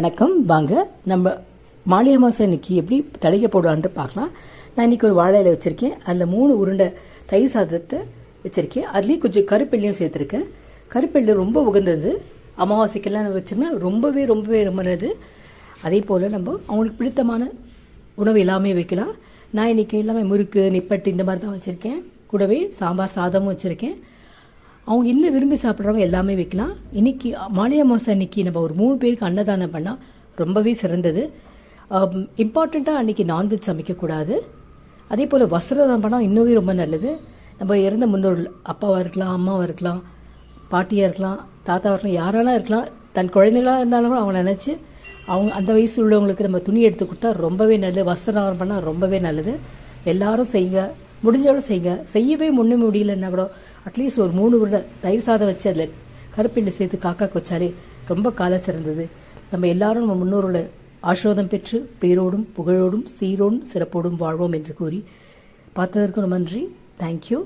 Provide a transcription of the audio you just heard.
வணக்கம். வாங்க நம்ம மாலை அமாவாசை இன்னைக்கு எப்படி தலைக்க போடலான்ட்டு பார்க்கலாம். நான் இன்றைக்கி ஒரு வாழை இலை வச்சுருக்கேன். அதில் 3 உருண்டை தயிர் சாதத்தை வச்சுருக்கேன். அதுலேயும் கொஞ்சம் கருப்பெள்ளியும் சேர்த்துருக்கேன். கருப்பெள்ளி ரொம்ப உகந்தது. அமாவாசைக்கெல்லாம் வச்சோம்னா ரொம்பவே நல்லது. அதே போல் நம்ம அவங்களுக்கு பிடித்தமான உணவு எல்லாமே வைக்கலாம். நான் இன்றைக்கி எல்லாமே முறுக்கு, நிப்பட்டு இந்த மாதிரி தான் வச்சுருக்கேன். கூடவே சாம்பார் சாதமும் வச்சுருக்கேன். அவங்க இன்னும் விரும்பி சாப்பிட்றவங்க எல்லாமே வைக்கலாம். இன்றைக்கி மாலை அமாவாசை அன்றைக்கி நம்ம ஒரு 3 பேருக்கு அன்னதானம் பண்ணால் ரொம்பவே சிறந்தது. இம்பார்ட்டண்ட்டாக அன்றைக்கி நான்வெஜ் சமைக்கக்கூடாது. அதே போல் வஸ்திரதானம் பண்ணால் இன்னுமே ரொம்ப நல்லது. நம்ம இறந்த முன்னோர்கள் அப்பாவாக இருக்கலாம், அம்மாவாக இருக்கலாம், பாட்டியாக இருக்கலாம், தாத்தாவாக இருக்கலாம், யாரெல்லாம் இருக்கலாம், தன் குழந்தைகளாக இருந்தாலும் அவங்கள நினச்சி அவங்க அந்த வயசு உள்ளவங்களுக்கு நம்ம துணி எடுத்து கொடுத்தா ரொம்பவே நல்லது. வஸ்திரதானம் பண்ணால் ரொம்பவே நல்லது. எல்லாரும் செய்யுங்க, முடிஞ்சோட செய்யுங்க. செய்யவே முடியலன்னா கூட அட்லீஸ்ட் ஒரு 3 உருண்டை தயிர் சாதம் வச்சு அதில் கருப்பெள்ளி சேர்த்து காக்காக்கு வச்சாலே ரொம்ப காலம் சிறந்தது. நம்ம எல்லாரும் நம்ம முன்னோரோட ஆசீர்வாதம் பெற்று பேரோடும் புகழோடும் சீரோடும் சிறப்போடும் வாழ்வோம் என்று கூறி பார்த்ததற்கு நன்றி. தேங்க்யூ.